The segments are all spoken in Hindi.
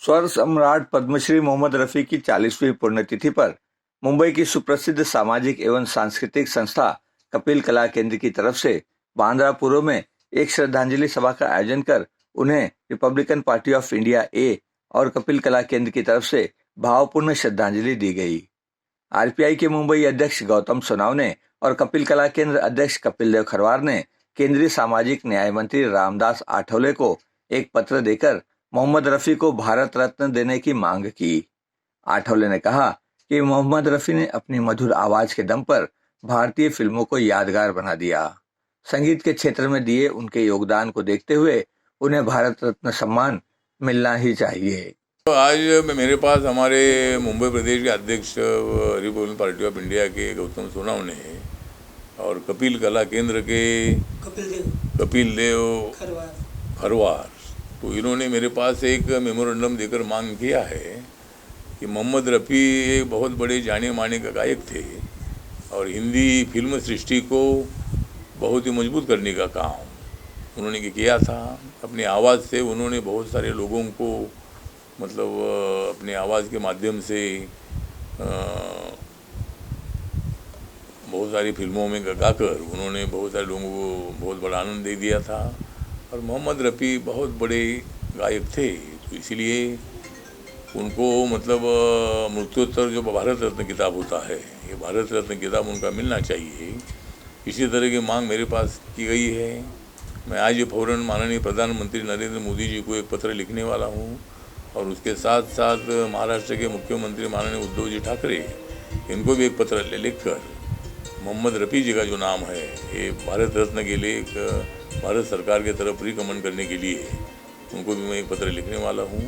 स्वर सम्राट पद्मश्री मोहम्मद रफी की 40वीं पुण्यतिथि पर मुंबई की सुप्रसिद्ध सामाजिक एवं सांस्कृतिक संस्था कपिल कला केंद्र की तरफ से बांद्रा पूर्व में एक श्रद्धांजलि सभा का आयोजन कर उन्हें रिपब्लिकन पार्टी ऑफ इंडिया ए और कपिल कला केंद्र की तरफ से भावपूर्ण श्रद्धांजलि दी गई। आरपीआई के मुंबई अध्यक्ष गौतम सोनवने और कपिल कला केंद्र अध्यक्ष कपिल देव खरवार ने केंद्रीय सामाजिक न्याय मंत्री रामदास आठवले को एक पत्र देकर मोहम्मद रफी को भारत रत्न देने की मांग की। आठवले ने कहा कि मोहम्मद रफी ने अपनी मधुर आवाज के दम पर भारतीय फिल्मों को यादगार बना दिया। संगीत के क्षेत्र में दिए उनके योगदान को देखते हुए उन्हें भारत रत्न सम्मान मिलना ही चाहिए। तो आज मेरे पास हमारे मुंबई प्रदेश के अध्यक्ष रिपब्लिकन पार्टी ऑफ इंडिया के गौतम सोनवने और कपिल कला केंद्र के कपिल देव खरवार, तो इन्होंने मेरे पास एक मेमोरेंडम देकर मांग किया है कि मोहम्मद रफ़ी एक बहुत बड़े जाने माने गायक थे और हिंदी फिल्म सृष्टि को बहुत ही मजबूत करने का काम उन्होंने किया था। अपनी आवाज़ से उन्होंने बहुत सारे लोगों को मतलब अपने आवाज़ के माध्यम से बहुत सारी फिल्मों में गाकर उन्होंने बहुत सारे लोगों को बहुत बड़ा आनंद दे दिया था। और मोहम्मद रफ़ी बहुत बड़े गायक थे, तो इसलिए उनको मतलब मृत्योत्तर जो भारत रत्न किताब होता है, ये भारत रत्न किताब उनका मिलना चाहिए। इसी तरह की मांग मेरे पास की गई है। मैं आज ये फौरन माननीय प्रधानमंत्री नरेंद्र मोदी जी को एक पत्र लिखने वाला हूँ और उसके साथ साथ महाराष्ट्र के मुख्यमंत्री माननीय उद्धव जी ठाकरे, इनको भी एक पत्र लिखकर मोहम्मद रफ़ी जी का जो नाम है ये भारत रत्न के लिए एक भारत सरकार की तरफ रिकमेंड करने के लिए उनको भी मैं एक पत्र लिखने वाला हूँ।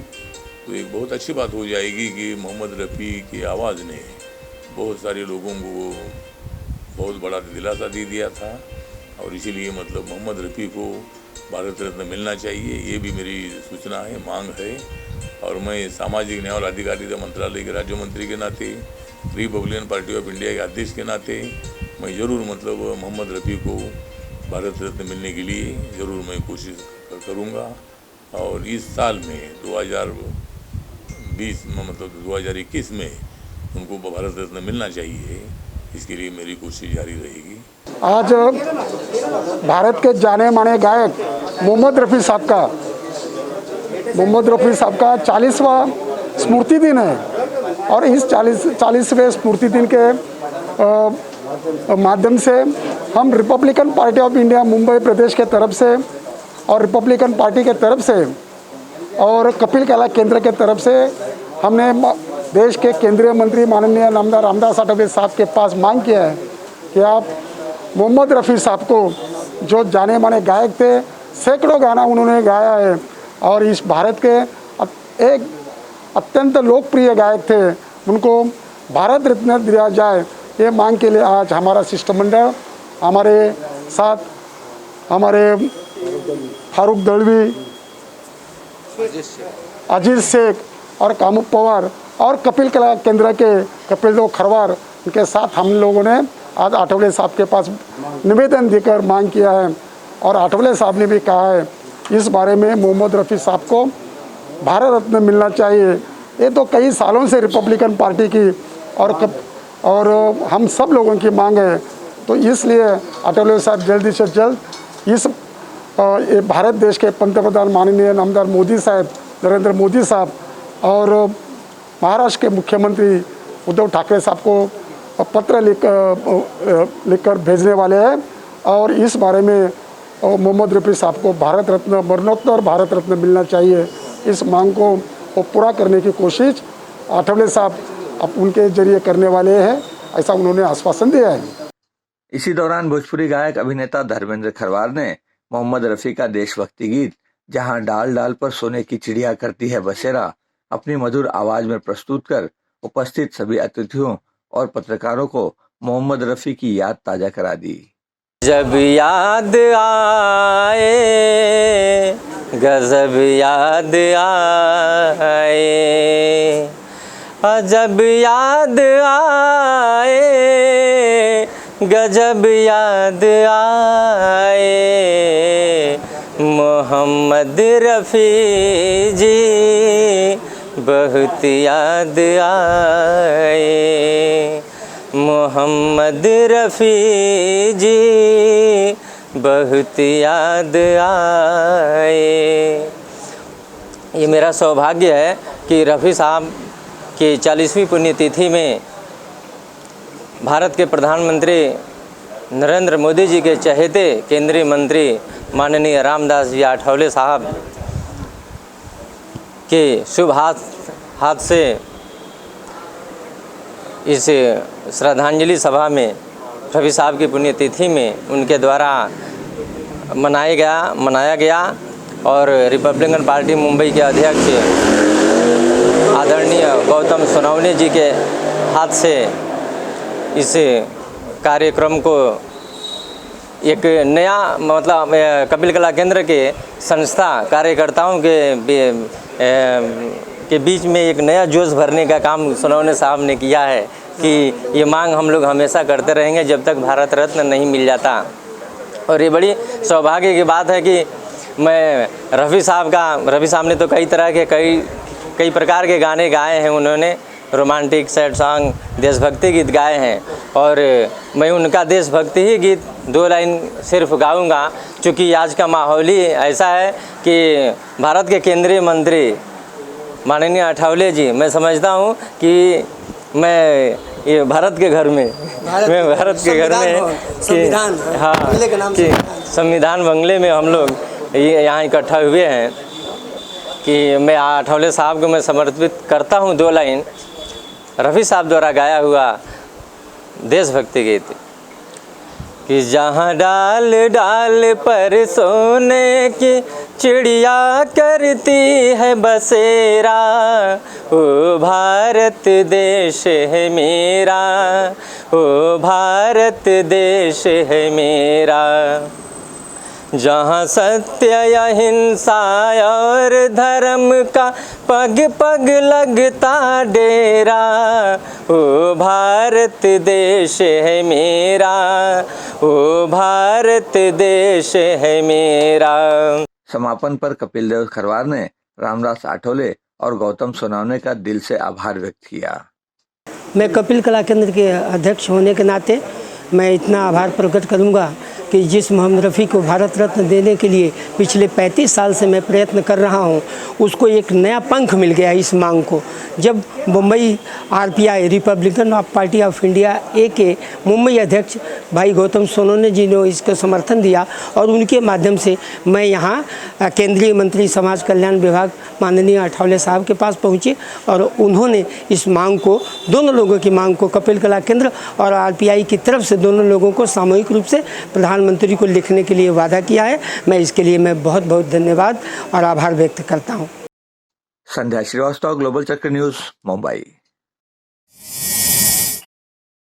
तो एक बहुत अच्छी बात हो जाएगी कि मोहम्मद रफ़ी की आवाज़ ने बहुत सारे लोगों को बहुत बड़ा दिलासा दे दिया था और इसीलिए मतलब मोहम्मद रफ़ी को भारत रत्न मिलना चाहिए, ये भी मेरी सूचना है, मांग है। और मैं सामाजिक न्याय और अधिकारिता मंत्रालय के राज्य मंत्री के नाते, रिपब्लिकन पार्टी ऑफ इंडिया के अध्यक्ष के नाते मैं ज़रूर मतलब मोहम्मद रफ़ी को भारत रत्न मिलने के लिए ज़रूर मैं कोशिश करूँगा। और इस साल में 2020 में मतलब 2021 में उनको भारत रत्न मिलना चाहिए, इसके लिए मेरी कोशिश जारी रहेगी। आज भारत के जाने माने गायक मोहम्मद रफ़ी साहब का 40वां स्मृति दिन है और इस 40वें स्मृति दिन के माध्यम से हम Republican Party of India Mumbai प्रदेश के तरफ से और रिपब्लिकन पार्टी के तरफ से और कपिल कला केंद्र के तरफ से हमने देश के केंद्रीय मंत्री माननीय नामदार रामदास आठवले साहब के पास मांग किया है कि आप मोहम्मद रफ़ी साहब को, जो जाने माने गायक थे, सैकड़ों गाना उन्होंने गाया है और इस भारत के एक अत्यंत लोकप्रिय गायक थे, उनको भारत रत्न दिया जाए, ये मांग के लिए आज हमारा शिष्टमंडल हमारे साथ हमारे फारूक दलवी, अजीत शेख और कामुक पवार और कपिल कला केंद्र के कपिल देव खरवार, उनके साथ हम लोगों ने आज आठवले साहब के पास निवेदन देकर मांग किया है। और आठवले साहब ने भी कहा है इस बारे में मोहम्मद रफ़ी साहब को भारत रत्न मिलना चाहिए। ये तो कई सालों से रिपब्लिकन पार्टी की और हम सब लोगों की मांग है, तो इसलिए आठवले साहब जल्दी से जल्द इस ये भारत देश के पंतप्रधान माननीय नामदार मोदी साहब, नरेंद्र मोदी साहब और महाराष्ट्र के मुख्यमंत्री उद्धव ठाकरे साहब को पत्र लिखकर भेजने वाले हैं और इस बारे में मोहम्मद रफ़ी साहब को भारत रत्न, मरणोत्तर भारत रत्न मिलना चाहिए। इस मांग को पूरा करने की कोशिश आठवले साहब अब उनके जरिए करने वाले हैं, ऐसा उन्होंने आश्वासन दिया है। इसी दौरान भोजपुरी गायक अभिनेता धर्मेंद्र खरवार ने मोहम्मद रफ़ी का देशभक्ति गीत जहां डाल डाल पर सोने की चिड़िया करती है बसेरा अपनी मधुर आवाज में प्रस्तुत कर उपस्थित सभी अतिथियों और पत्रकारों को मोहम्मद रफ़ी की याद ताजा करा दी। जब याद आए गजब याद आए, जब याद आए गजब याद आए, मोहम्मद रफ़ी जी बहुत याद आए। मोहम्मद रफ़ी जी बहुत याद आए। ये मेरा सौभाग्य है कि रफ़ी साहब की 40वीं पुण्यतिथि में भारत के प्रधानमंत्री नरेंद्र मोदी जी के चहेते केंद्रीय मंत्री माननीय रामदास जी आठवले साहब के शुभ हाथ से इस श्रद्धांजलि सभा में रफ़ी साहब की पुण्यतिथि में उनके द्वारा मनाया गया और रिपब्लिकन पार्टी मुंबई के अध्यक्ष आदरणीय गौतम सोनवणे जी के हाथ से इस कार्यक्रम को एक नया मतलब कपिल कला केंद्र के संस्था कार्यकर्ताओं के बीच में एक नया जोश भरने का काम सोनवणे साहब ने किया है कि ये मांग हम लोग हमेशा करते रहेंगे जब तक भारत रत्न नहीं मिल जाता। और ये बड़ी सौभाग्य की बात है कि मैं रफ़ी साहब ने तो कई प्रकार के गाने गाए हैं। उन्होंने रोमांटिक सैड सॉन्ग देशभक्ति गीत गाए हैं और मैं उनका देशभक्ति ही गीत 2 लाइन सिर्फ गाऊंगा, क्योंकि आज का माहौल ही ऐसा है कि भारत के केंद्रीय मंत्री माननीय आठवले जी, मैं समझता हूँ कि मैं ये भारत के घर में कि संविधान बंगले में हम लोग यहाँ इकट्ठा हुए हैं कि मैं आठवले साहब को मैं समर्पित करता हूँ 2 लाइन रफ़ी साहब द्वारा गाया हुआ देशभक्ति गीत कि जहाँ डाल डाल पर सोने की चिड़िया करती है बसेरा, ओ भारत देश है मेरा, ओ भारत देश है मेरा। जहाँ सत्य अहिंसा और धर्म का पग पग लगता डेरा, ओ भारत देश है मेरा, ओ भारत देश है मेरा। समापन पर कपिल देव खरवार ने रामदास आठवले और गौतम सोनवणे का दिल से आभार व्यक्त किया। मैं कपिल कला केंद्र के अध्यक्ष होने के नाते मैं इतना आभार प्रकट करूंगा कि जिस मोहम्मद रफ़ी को भारत रत्न देने के लिए पिछले 35 साल से मैं प्रयत्न कर रहा हूं, उसको एक नया पंख मिल गया इस मांग को। जब Mumbai RPI Republican Party of India A के मुंबई अध्यक्ष भाई गौतम सोनवणे जी ने इसको समर्थन दिया और उनके माध्यम से मैं यहाँ केंद्रीय मंत्री समाज कल्याण विभाग माननीय आठवले साहब के पास पहुँचे और उन्होंने इस मांग को, दोनों लोगों की मांग को, कपिल कला केंद्र और RPI की तरफ से दोनों लोगों को सामूहिक रूप से प्रधानमंत्री को लिखने के लिए वादा किया है। मैं इसके लिए मैं बहुत बहुत धन्यवाद और आभार व्यक्त करता हूँ। संध्या श्रीवास्तव, ग्लोबल चक्र न्यूज़, मुंबई।